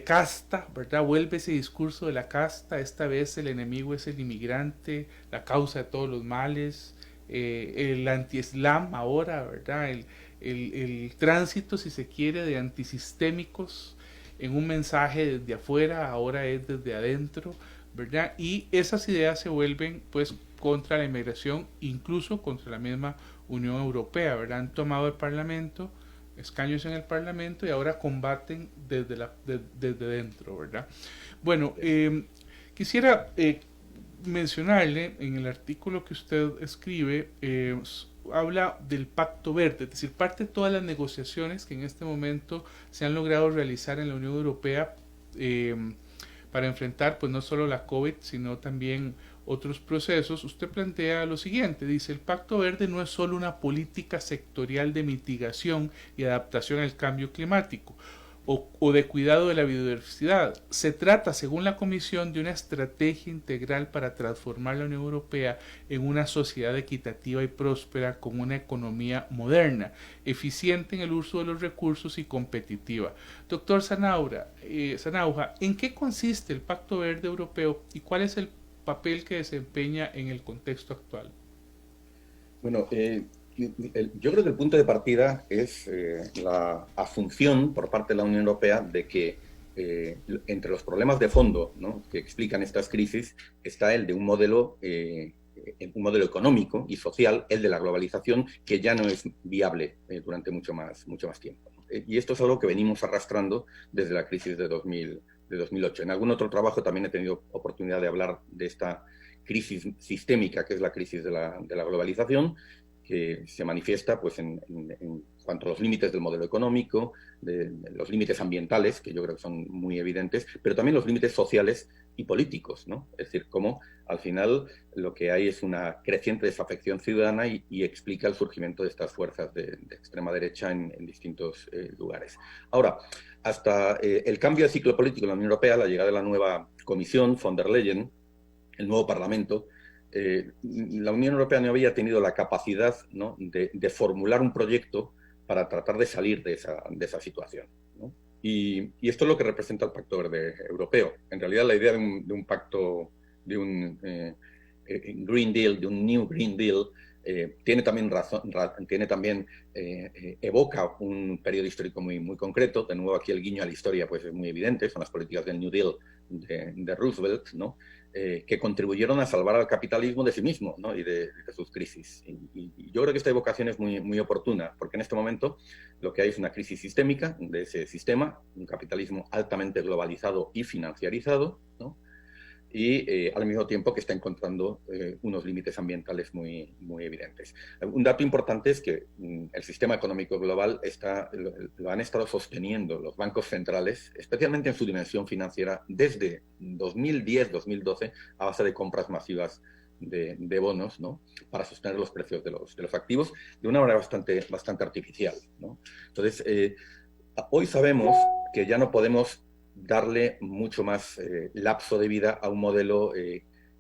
casta, ¿verdad? Vuelve ese discurso de la casta, esta vez el enemigo es el inmigrante, la causa de todos los males, el anti-islam ahora, ¿verdad? El tránsito, si se quiere, de antisistémicos en un mensaje desde afuera, ahora es desde adentro, ¿verdad? Y esas ideas se vuelven, pues, contra la inmigración, incluso contra la misma Unión Europea, ¿verdad? Han tomado el Parlamento, escaños en el Parlamento, y ahora combaten desde dentro, ¿verdad? Bueno, quisiera mencionarle en el artículo que usted escribe, habla del Pacto Verde, es decir, parte de todas las negociaciones que en este momento se han logrado realizar en la Unión Europea para enfrentar pues no solo la COVID, sino también otros procesos. Usted plantea lo siguiente, dice: el Pacto Verde no es solo una política sectorial de mitigación y adaptación al cambio climático o de cuidado de la biodiversidad. Se trata, según la Comisión, de una estrategia integral para transformar la Unión Europea en una sociedad equitativa y próspera con una economía moderna, eficiente en el uso de los recursos y competitiva. Doctor Sanauja, ¿en qué consiste el Pacto Verde Europeo y cuál es el papel que desempeña en el contexto actual? Bueno, yo creo que el punto de partida es la asunción por parte de la Unión Europea de que entre los problemas de fondo, ¿no?, que explican estas crisis está el de un modelo económico y social, el de la globalización, que ya no es viable durante mucho más tiempo, ¿no? Y esto es algo que venimos arrastrando desde la crisis de 2008. En algún otro trabajo también he tenido oportunidad de hablar de esta crisis sistémica, que es la crisis de la globalización, que se manifiesta pues, en cuanto a los límites del modelo económico, de los límites ambientales, que yo creo que son muy evidentes, pero también los límites sociales y políticos, ¿no? Es decir, cómo al final lo que hay es una creciente desafección ciudadana y explica el surgimiento de estas fuerzas de extrema derecha en distintos lugares. Ahora, hasta el cambio de ciclo político en la Unión Europea, la llegada de la nueva Comisión, von der Leyen, el nuevo Parlamento, la Unión Europea no había tenido la capacidad, ¿no?, de formular un proyecto para tratar de salir de esa situación, ¿no? Y esto es lo que representa el Pacto Verde Europeo. En realidad, la idea de un pacto, de un Green Deal, de un New Green Deal, tiene también evoca un periodo histórico muy concreto. De nuevo, aquí el guiño a la historia pues es muy evidente, son las políticas del New Deal de Roosevelt, ¿no?, que contribuyeron a salvar al capitalismo de sí mismo, ¿no?, y de sus crisis. Y yo creo que esta evocación es muy oportuna, porque en este momento lo que hay es una crisis sistémica de ese sistema, un capitalismo altamente globalizado y financiarizado, ¿no?, y al mismo tiempo que está encontrando unos límites ambientales muy evidentes. Un dato importante es que el sistema económico global lo han estado sosteniendo los bancos centrales, especialmente en su dimensión financiera, desde 2010-2012, a base de compras masivas de bonos, ¿no?, para sostener los precios de los activos de una manera bastante artificial, ¿no? Entonces, hoy sabemos que ya no podemos darle mucho más lapso de vida a un modelo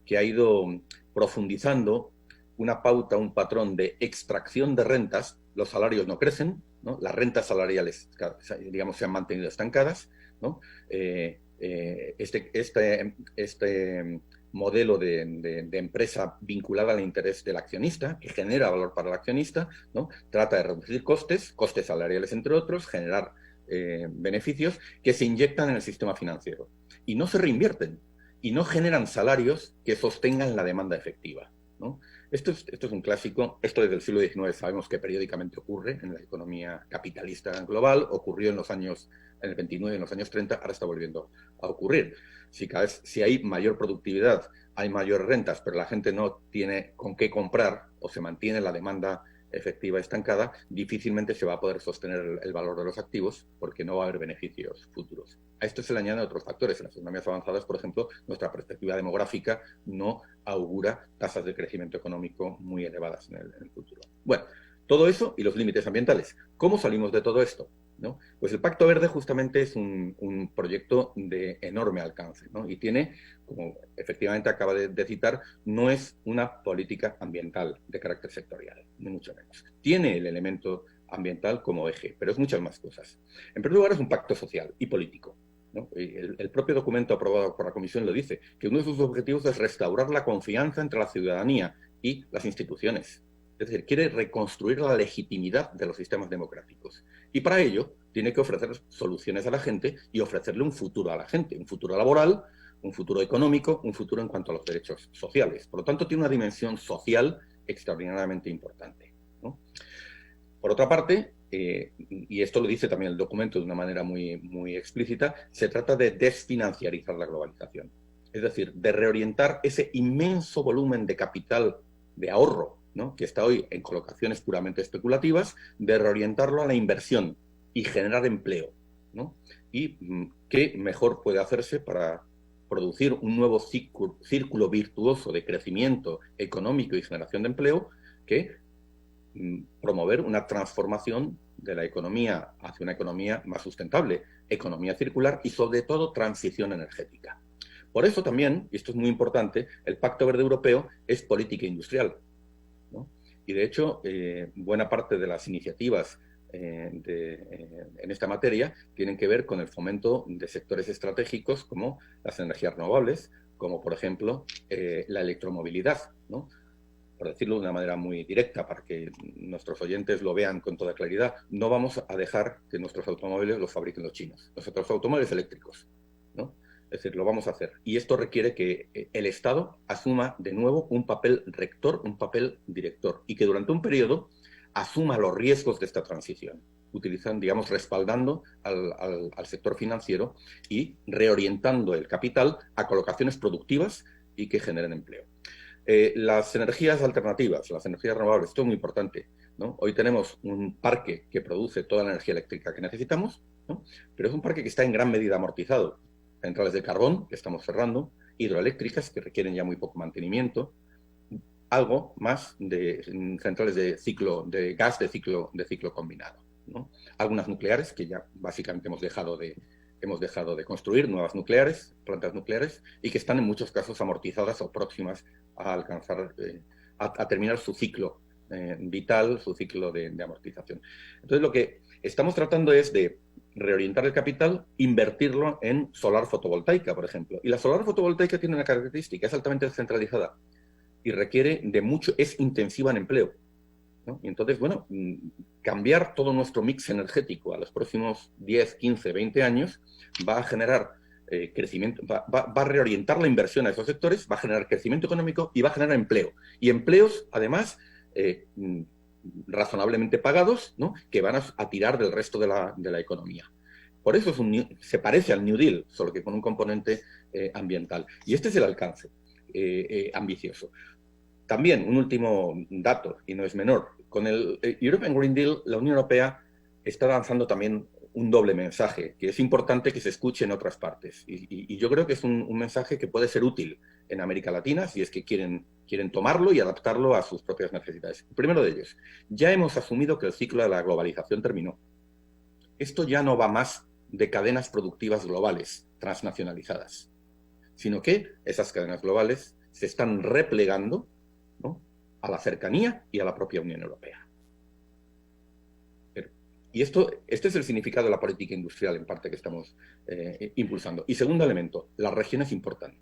que ha ido profundizando una pauta, un patrón de extracción de rentas. Los salarios no crecen, ¿no?, las rentas salariales, digamos, se han mantenido estancadas, ¿no? este modelo de empresa vinculada al interés del accionista, que genera valor para el accionista, ¿no? Trata de reducir costes salariales entre otros, generar beneficios que se inyectan en el sistema financiero y no se reinvierten y no generan salarios que sostengan la demanda efectiva, ¿no? Esto es un clásico. Esto desde el siglo XIX sabemos que periódicamente ocurre en la economía capitalista global, ocurrió en el 29, en los años 30, ahora está volviendo a ocurrir. Si hay mayor productividad, hay mayores rentas, pero la gente no tiene con qué comprar o se mantiene la demanda efectiva estancada, difícilmente se va a poder sostener el valor de los activos porque no va a haber beneficios futuros. A esto se le añaden otros factores. En las economías avanzadas, por ejemplo, nuestra perspectiva demográfica no augura tasas de crecimiento económico muy elevadas en el futuro. Bueno, todo eso y los límites ambientales. ¿Cómo salimos de todo esto? ¿No? Pues el Pacto Verde justamente es un proyecto de enorme alcance, ¿no? Y tiene, como efectivamente acaba de citar, no es una política ambiental de carácter sectorial, ni mucho menos. Tiene el elemento ambiental como eje, pero es muchas más cosas. En primer lugar, es un pacto social y político, ¿no? El propio documento aprobado por la Comisión lo dice, que uno de sus objetivos es restaurar la confianza entre la ciudadanía y las instituciones. Es decir, quiere reconstruir la legitimidad de los sistemas democráticos. Y para ello tiene que ofrecer soluciones a la gente y ofrecerle un futuro a la gente, un futuro laboral, un futuro económico, un futuro en cuanto a los derechos sociales. Por lo tanto, tiene una dimensión social extraordinariamente importante, ¿no? Por otra parte, y esto lo dice también el documento de una manera muy, muy explícita, se trata de desfinanciarizar la globalización. Es decir, de reorientar ese inmenso volumen de capital de ahorro, ¿no?, que está hoy en colocaciones puramente especulativas, de reorientarlo a la inversión y generar empleo, ¿no? Y qué mejor puede hacerse para producir un nuevo círculo virtuoso de crecimiento económico y generación de empleo que promover una transformación de la economía hacia una economía más sustentable, economía circular y sobre todo transición energética. Por eso también, y esto es muy importante, el Pacto Verde Europeo es política industrial, ¿no? Y de hecho, buena parte de las iniciativas en esta materia tienen que ver con el fomento de sectores estratégicos como las energías renovables, como por ejemplo la electromovilidad, ¿no? Por decirlo de una manera muy directa, para que nuestros oyentes lo vean con toda claridad, no vamos a dejar que nuestros automóviles los fabriquen los chinos, nuestros automóviles eléctricos, ¿no? Es decir, lo vamos a hacer. Y esto requiere que el Estado asuma de nuevo un papel rector, un papel director, y que durante un periodo asuma los riesgos de esta transición, digamos, respaldando al sector financiero y reorientando el capital a colocaciones productivas y que generen empleo. Las energías alternativas, las energías renovables, esto es muy importante, ¿no? Hoy tenemos un parque que produce toda la energía eléctrica que necesitamos, ¿no? Pero es un parque que está en gran medida amortizado. Centrales de carbón, que estamos cerrando, hidroeléctricas, que requieren ya muy poco mantenimiento, algo más de centrales de gas de ciclo combinado, ¿no? Algunas nucleares, que ya básicamente hemos dejado de construir, nuevas nucleares, plantas nucleares, y que están en muchos casos amortizadas o próximas a alcanzar, a terminar su ciclo vital, su ciclo de amortización. Entonces, lo que estamos tratando es de reorientar el capital, invertirlo en solar fotovoltaica, por ejemplo. Y la solar fotovoltaica tiene una característica, es altamente descentralizada y requiere es intensiva en empleo, ¿no? Y entonces, bueno, cambiar todo nuestro mix energético a los próximos 10, 15, 20 años va a generar crecimiento, va a reorientar la inversión a esos sectores, va a generar crecimiento económico y va a generar empleo. Y empleos, además, razonablemente pagados, ¿no?, que van a tirar del resto de la economía. Por eso se parece al New Deal, solo que con un componente ambiental. Y este es el alcance ambicioso. También, un último dato, y no es menor, con el European Green Deal, la Unión Europea está lanzando también un doble mensaje, que es importante que se escuche en otras partes. Y yo creo que es un mensaje que puede ser útil en América Latina, si es que quieren tomarlo y adaptarlo a sus propias necesidades. El primero de ellos, ya hemos asumido que el ciclo de la globalización terminó. Esto ya no va más de cadenas productivas globales, transnacionalizadas, sino que esas cadenas globales se están replegando, ¿no?, a la cercanía y a la propia Unión Europea. Pero Este es el significado de la política industrial, en parte, que estamos impulsando. Y segundo elemento, las regiones importan.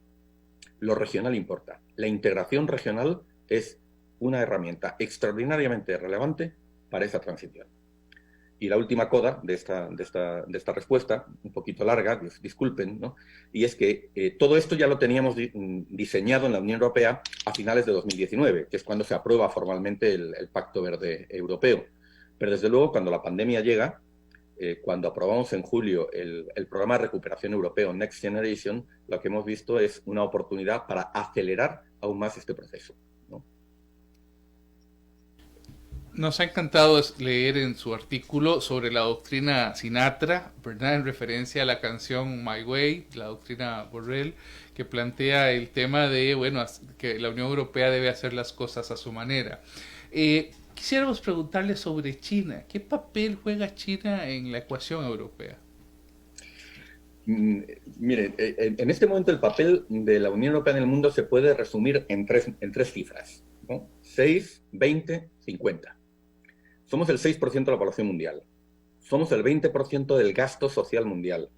Lo regional importa. La integración regional es una herramienta extraordinariamente relevante para esa transición. Y la última coda de esta respuesta, un poquito larga, disculpen, ¿no? Y es que todo esto ya lo teníamos diseñado en la Unión Europea a finales de 2019, que es cuando se aprueba formalmente el Pacto Verde Europeo. Pero desde luego, cuando la pandemia llega, cuando aprobamos en julio el programa de recuperación europeo Next Generation, lo que hemos visto es una oportunidad para acelerar aún más este proceso, ¿no? Nos ha encantado leer en su artículo sobre la doctrina Sinatra, ¿verdad? En referencia a la canción My Way, la doctrina Borrell, que plantea el tema de, bueno, que la Unión Europea debe hacer las cosas a su manera. Quisiéramos preguntarle sobre China. ¿Qué papel juega China en la ecuación europea? Miren, en este momento el papel de la Unión Europea en el mundo se puede resumir en tres cifras, ¿no? 6, 20, 50. Somos el 6% de la población mundial. Somos el 20% del gasto social mundial.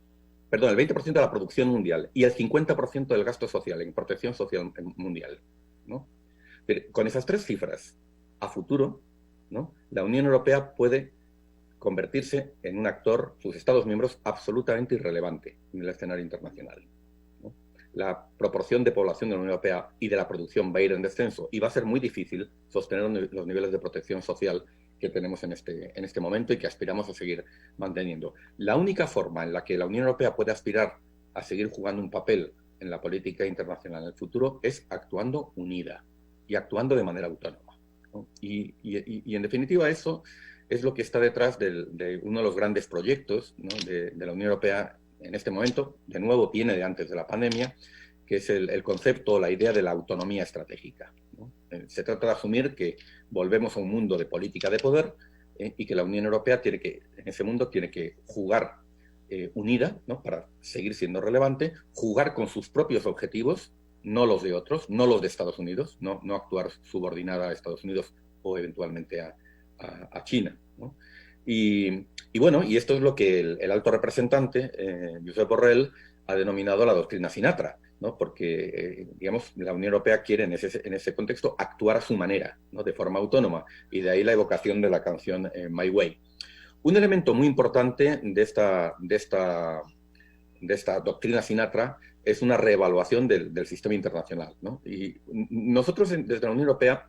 Perdón, el 20% de la producción mundial y el 50% del gasto social, en protección social mundial, ¿no? Pero con esas tres cifras, a futuro, ¿no?, la Unión Europea puede convertirse en un actor, sus Estados miembros, absolutamente irrelevante en el escenario internacional, ¿no? La proporción de población de la Unión Europea y de la producción va a ir en descenso y va a ser muy difícil sostener los niveles de protección social que tenemos en este momento y que aspiramos a seguir manteniendo. La única forma en la que la Unión Europea puede aspirar a seguir jugando un papel en la política internacional en el futuro es actuando unida y actuando de manera autónoma, ¿no? Y en definitiva eso es lo que está detrás de uno de los grandes proyectos, ¿no?, de la Unión Europea en este momento. De nuevo viene de antes de la pandemia, que es el concepto, la idea de la autonomía estratégica, ¿no? Se trata de asumir que volvemos a un mundo de política de poder, y que la Unión Europea en ese mundo tiene que jugar unida, ¿no?, para seguir siendo relevante, jugar con sus propios objetivos, no los de otros, no los de Estados Unidos, no actuar subordinada a Estados Unidos o eventualmente a China, ¿no? Y bueno, y esto es lo que el alto representante, Josep Borrell, ha denominado la doctrina Sinatra, ¿no? Porque, digamos, la Unión Europea quiere en ese contexto actuar a su manera, ¿no?, de forma autónoma, y de ahí la evocación de la canción My Way. Un elemento muy importante de esta doctrina Sinatra es una reevaluación del sistema internacional, ¿no? Y nosotros desde la Unión Europea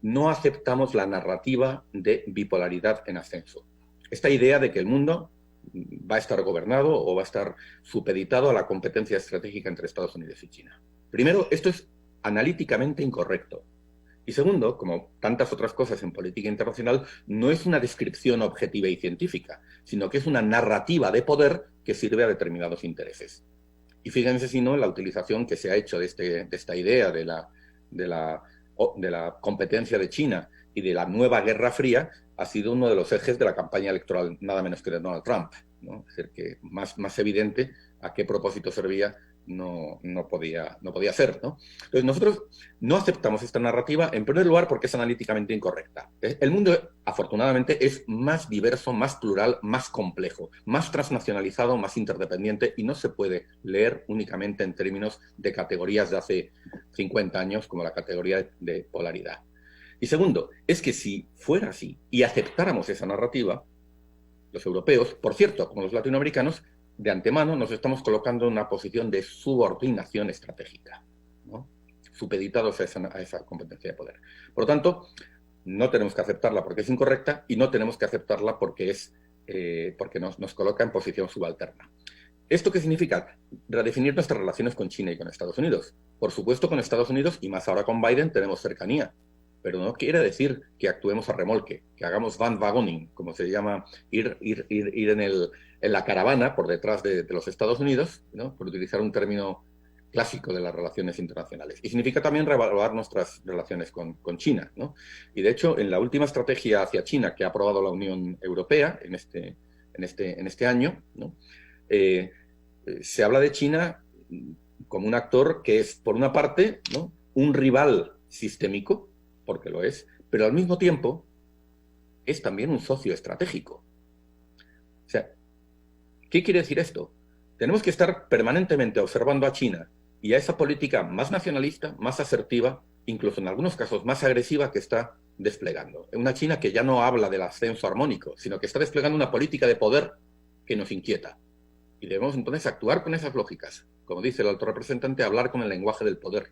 no aceptamos la narrativa de bipolaridad en ascenso. Esta idea de que el mundo va a estar gobernado o va a estar supeditado a la competencia estratégica entre Estados Unidos y China. Primero, esto es analíticamente incorrecto. Y segundo, como tantas otras cosas en política internacional, no es una descripción objetiva y científica, sino que es una narrativa de poder que sirve a determinados intereses. Y fíjense si no la utilización que se ha hecho de esta idea de la competencia de China y de la nueva Guerra Fría ha sido uno de los ejes de la campaña electoral, nada menos que de Donald Trump, ¿no? Es decir, que más evidente a qué propósito servía no podía ser, ¿no? Entonces nosotros no aceptamos esta narrativa, en primer lugar porque es analíticamente incorrecta. El mundo, afortunadamente, es más diverso, más plural, más complejo, más transnacionalizado, más interdependiente, y no se puede leer únicamente en términos de categorías de hace 50 años como la categoría de polaridad. Y segundo, es que si fuera así y aceptáramos esa narrativa, los europeos, por cierto, como los latinoamericanos, de antemano nos estamos colocando en una posición de subordinación estratégica, ¿no?, supeditados a esa competencia de poder. Por lo tanto, no tenemos que aceptarla porque es incorrecta y no tenemos que aceptarla porque nos coloca en posición subalterna. ¿Esto qué significa? Redefinir nuestras relaciones con China y con Estados Unidos. Por supuesto, con Estados Unidos, y más ahora con Biden, tenemos cercanía. Pero no quiere decir que actuemos a remolque, que hagamos bandwagoning, como se llama, ir en la caravana por detrás de los Estados Unidos, ¿no?, por utilizar un término clásico de las relaciones internacionales. Y significa también reevaluar nuestras relaciones con China, ¿no? Y de hecho, en la última estrategia hacia China que ha aprobado la Unión Europea en este año, ¿no?, se habla de China como un actor que es, por una parte, ¿no?, un rival sistémico, porque lo es, pero al mismo tiempo es también un socio estratégico. O sea, ¿qué quiere decir esto? Tenemos que estar permanentemente observando a China y a esa política más nacionalista, más asertiva, incluso en algunos casos más agresiva que está desplegando. Una China que ya no habla del ascenso armónico, sino que está desplegando una política de poder que nos inquieta. Y debemos entonces actuar con esas lógicas. Como dice el alto representante, hablar con el lenguaje del poder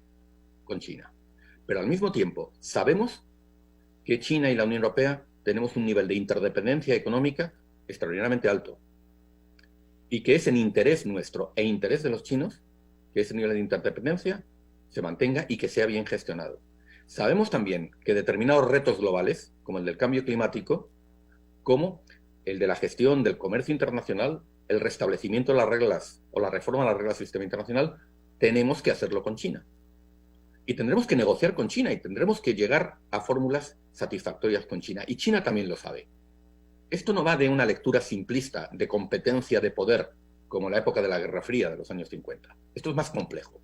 con China. Pero al mismo tiempo, sabemos que China y la Unión Europea tenemos un nivel de interdependencia económica extraordinariamente alto. Y que es en interés nuestro e interés de los chinos que ese nivel de interdependencia se mantenga y que sea bien gestionado. Sabemos también que determinados retos globales, como el del cambio climático, como el de la gestión del comercio internacional, el restablecimiento de las reglas o la reforma de las reglas del sistema internacional, tenemos que hacerlo con China. Y tendremos que negociar con China y tendremos que llegar a fórmulas satisfactorias con China. Y China también lo sabe. Esto no va de una lectura simplista de competencia de poder, como en la época de la Guerra Fría de los años 50. Esto es más complejo,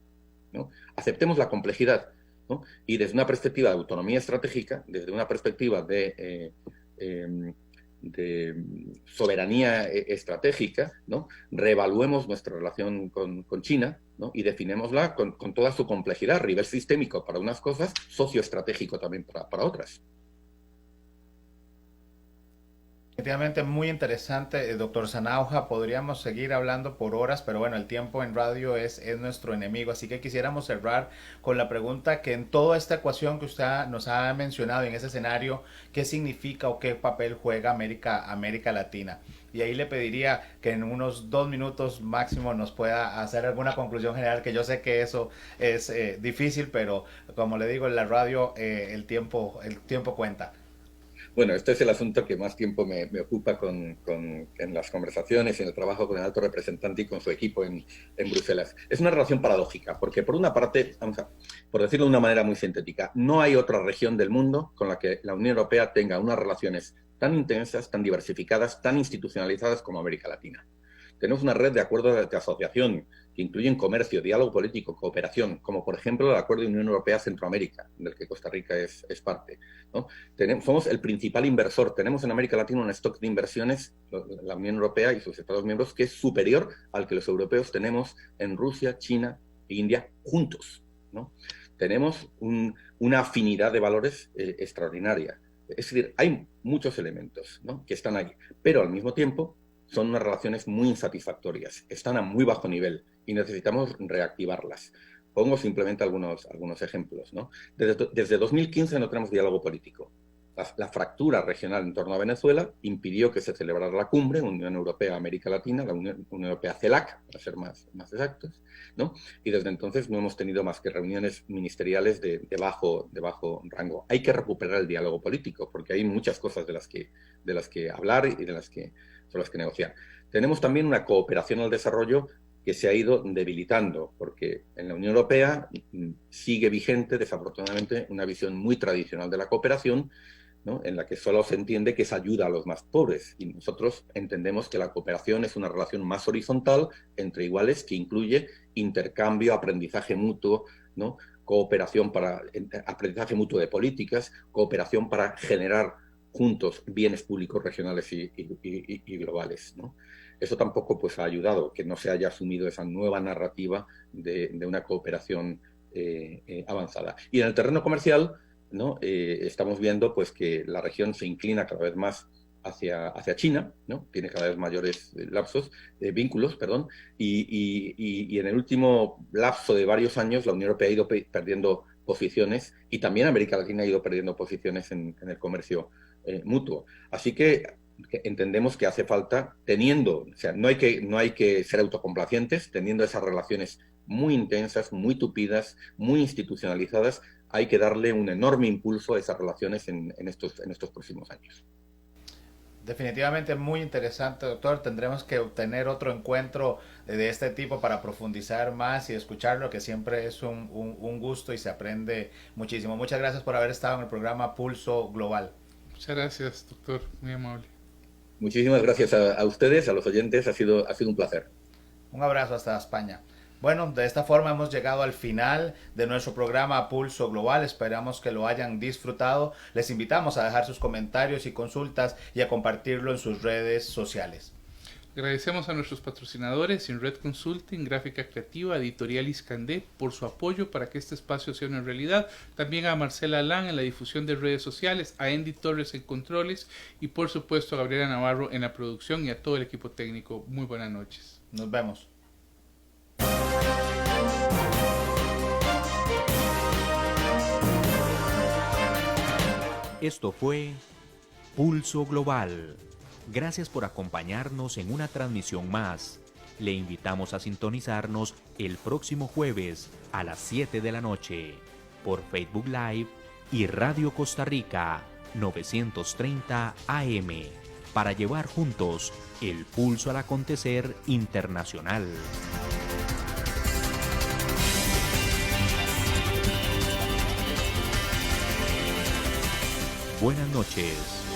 ¿no? Aceptemos la complejidad, ¿no? Y desde una perspectiva de autonomía estratégica, desde una perspectiva de soberanía estratégica, ¿no? Reevaluemos nuestra relación con China, ¿no? Y definémosla con toda su complejidad, a nivel sistémico para unas cosas, socioestratégico también para otras. Efectivamente, muy interesante, doctor Sanauja. Podríamos seguir hablando por horas, pero bueno, el tiempo en radio es nuestro enemigo. Así que quisiéramos cerrar con la pregunta que en toda esta ecuación que usted nos ha mencionado, en ese escenario, ¿qué significa o qué papel juega América Latina? Y ahí le pediría que en unos 2 minutos máximo nos pueda hacer alguna conclusión general, que yo sé que eso es difícil, pero como le digo, en la radio el tiempo cuenta. Bueno, este es el asunto que más tiempo me ocupa en las conversaciones y en el trabajo con el alto representante y con su equipo en Bruselas. Es una relación paradójica, porque por una parte, por decirlo de una manera muy sintética, no hay otra región del mundo con la que la Unión Europea tenga unas relaciones tan intensas, tan diversificadas, tan institucionalizadas como América Latina. Tenemos una red de acuerdos de asociación que incluyen comercio, diálogo político, cooperación, como por ejemplo el Acuerdo de Unión Europea-Centroamérica, del que Costa Rica es parte, ¿no? Somos el principal inversor. Tenemos en América Latina un stock de inversiones, la Unión Europea y sus Estados miembros, que es superior al que los europeos tenemos en Rusia, China e India juntos, ¿no? Tenemos una afinidad de valores extraordinaria. Es decir, hay muchos elementos, ¿no?, que están ahí, pero al mismo tiempo son unas relaciones muy insatisfactorias, están a muy bajo nivel y necesitamos reactivarlas. Pongo simplemente algunos ejemplos, ¿no? Desde 2015 no tenemos diálogo político. La fractura regional en torno a Venezuela impidió que se celebrara la cumbre Unión Europea-América Latina, la Unión Europea-CELAC, para ser más exactos, ¿no? Y desde entonces no hemos tenido más que reuniones ministeriales de bajo rango. Hay que recuperar el diálogo político, porque hay muchas cosas de las que hablar y sobre las que negociar. Tenemos también una cooperación al desarrollo que se ha ido debilitando, porque en la Unión Europea sigue vigente, desafortunadamente, una visión muy tradicional de la cooperación, ¿no?, en la que solo se entiende que es ayuda a los más pobres. Y nosotros entendemos que la cooperación es una relación más horizontal entre iguales, que incluye intercambio, aprendizaje mutuo, ¿no?, cooperación para aprendizaje mutuo de políticas, cooperación para generar juntos bienes públicos regionales y globales, ¿no? Eso tampoco pues ha ayudado que no se haya asumido esa nueva narrativa de una cooperación avanzada. Y en el terreno comercial, ¿no?, estamos viendo pues que la región se inclina cada vez más hacia China, ¿no? Tiene cada vez mayores vínculos, y en el último lapso de varios años la Unión Europea ha ido perdiendo posiciones y también América Latina ha ido perdiendo posiciones en el comercio mutuo. Así que entendemos que hace falta, no hay que ser autocomplacientes, teniendo esas relaciones muy intensas, muy tupidas, muy institucionalizadas, hay que darle un enorme impulso a esas relaciones en estos próximos años. Definitivamente muy interesante, doctor. Tendremos que tener otro encuentro de este tipo para profundizar más y escucharlo, que siempre es un gusto y se aprende muchísimo. Muchas gracias por haber estado en el programa Pulso Global. Muchas gracias, doctor. Muy amable. Muchísimas gracias a ustedes, a los oyentes. Ha sido un placer. Un abrazo hasta España. Bueno, de esta forma hemos llegado al final de nuestro programa Pulso Global. Esperamos que lo hayan disfrutado. Les invitamos a dejar sus comentarios y consultas y a compartirlo en sus redes sociales. Agradecemos a nuestros patrocinadores, Inred Consulting, Gráfica Creativa, Editorial Iscandé, por su apoyo para que este espacio sea una realidad. También a Marcela Alán en la difusión de redes sociales, a Andy Torres en controles y por supuesto a Gabriela Navarro en la producción y a todo el equipo técnico. Muy buenas noches. Nos vemos. Esto fue Pulso Global. Gracias por acompañarnos en una transmisión más. Le invitamos a sintonizarnos el próximo jueves a las 7 de la noche por Facebook Live y Radio Costa Rica 930 AM para llevar juntos el pulso al acontecer internacional. Buenas noches.